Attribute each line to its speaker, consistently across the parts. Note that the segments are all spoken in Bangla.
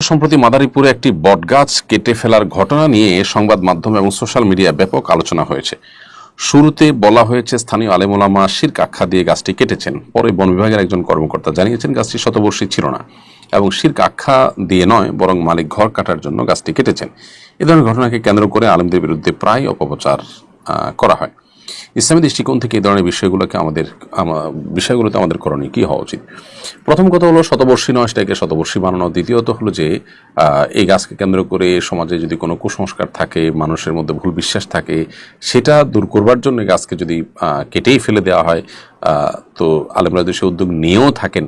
Speaker 1: সম্প্রতি মাদারীপুরে একটি বটগাছ কেটে ফেলার ঘটনা নিয়ে সংবাদ মাধ্যম এবং সোশ্যাল মিডিয়া ব্যাপক আলোচনা হয়েছে। শুরুতে বলা হয়েছে স্থানীয় আলেম ওলামা শিরক আখ্যা দিয়ে গাছটি কেটেছেন। পরে বন বিভাগের একজন কর্মকর্তা জানিয়েছেন গাছটি শতবর্ষী ছিল না এবং শিরক আখ্যা দিয়ে নয়, বরং মালিক ঘর কাটার জন্য গাছটি কেটেছেন। এ ধরনের ঘটনাকে কেন্দ্র করে আলেমদের বিরুদ্ধে প্রায় অপপ্রচার করা হয়। ইসলামী দৃষ্টিকোণ থেকে এই ধরনের বিষয়গুলোতে আমাদের করণীয় কি হওয়া উচিত? প্রথম কথা হলো শতবর্ষী নয় সেটাকে শতবর্ষী বানানো। দ্বিতীয়ত হলো যে এই গাছকে কেন্দ্র করে সমাজে যদি কোনো কুসংস্কার থাকে, মানুষের মধ্যে ভুল বিশ্বাস থাকে, সেটা দূর করবার জন্য গাছকে যদি কেটেই ফেলে দেওয়া হয়, তো আলেমরা যদি সে উদ্যোগ নিয়েও থাকেন,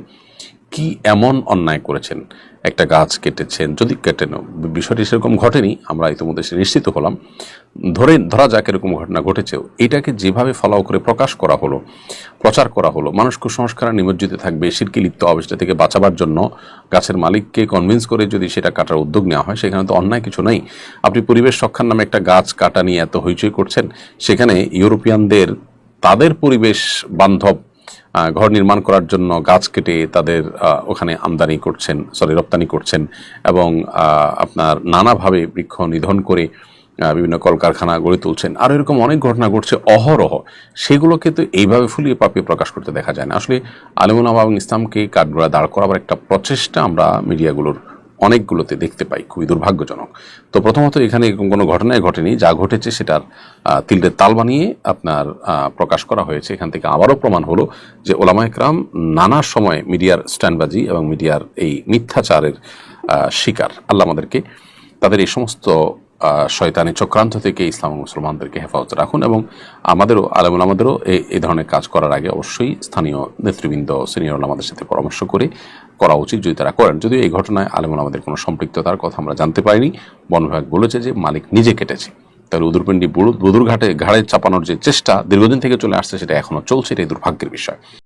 Speaker 1: কি এমন অন্যায় করেছেন? একটা গাছ কেটেছেন, যদি কেটেন, বিষয়টি সেরকম ঘটেনি, আমরা ইতিমধ্যে সে নিশ্চিত হলাম, ধরা যাক এরকম ঘটনা ঘটেছেও, এটাকে যেভাবে ফলাও করে প্রকাশ করা হলো, প্রচার করা হলো, মানুষ কুসংস্কারে নিমজ্জিত থাকবে, শিরকে লিপ্ত হবে, সেটা থেকে বাঁচাবার জন্য গাছের মালিককে কনভিন্স করে যদি সেটা কাটার উদ্যোগ নেওয়া হয়, সেখানে তো অন্যায় কিছু নেই। আপনি পরিবেশ রক্ষার নামে একটা গাছ কাটা নিয়ে এত হইচই করছেন, সেখানে ইউরোপিয়ানদের তাদের পরিবেশ বান্ধব ঘর নির্মাণ করার জন্য গাছ কেটে তাদের ওখানে রপ্তানি করছেন এবং আপনার নানাভাবে বৃক্ষ নিধন করে বিভিন্ন কলকারখানা গড়ে তুলছেন। আর এরকম অনেক ঘটনা ঘটছে অহরহ, সেগুলোকে তো এইভাবে ফুলিয়ে পাপিয়ে প্রকাশ করতে দেখা যায় না। আসলে আলেম ওলামা এবং ইসলামকে কাঠগড়ায় দাঁড় করাবার একটা প্রচেষ্টা আমরা মিডিয়াগুলোর অনেকগুলোতে দেখতে পাই, খুবই দুর্ভাগ্যজনক। তো প্রথমত এখানে এরকম কোনো ঘটনাই ঘটেনি, যা ঘটেছে সেটার তিলদের তাল বানিয়ে আপনার প্রকাশ করা হয়েছে। এখান থেকে আবারও প্রমাণ হলো যে ওলামা একরাম নানা সময় মিডিয়ার স্ট্যান্ডবাজি এবং মিডিয়ার এই মিথ্যাচারের শিকার। আল্লাহ আমাদেরকে তাদের এই সমস্ত শয়তানি চক্রান্ত থেকে ইসলাম মুসলমানদেরকে হেফাজত রাখুন, এবং আমাদেরও আলেম ওলামাদেরও এই ধরনের কাজ করার আগে অবশ্যই স্থানীয় নেতৃবৃন্দ, সিনিয়র ওলামাদের সাথে পরামর্শ করে করা উচিত, যদি তারা করেন। যদিও এই ঘটনায় আলেম ওলামাদের কোনো সম্পৃক্ততার কথা আমরা জানতে পারিনি। বন বিভাগ বলেছে যে মালিক নিজে কেটেছে। তাহলে উদুরপিণ্ডি বদুর ঘাড়ে চাপানোর যে চেষ্টা দীর্ঘদিন থেকে চলে আসছে, সেটা এখনো চলছে। এটাই দুর্ভাগ্যের বিষয়।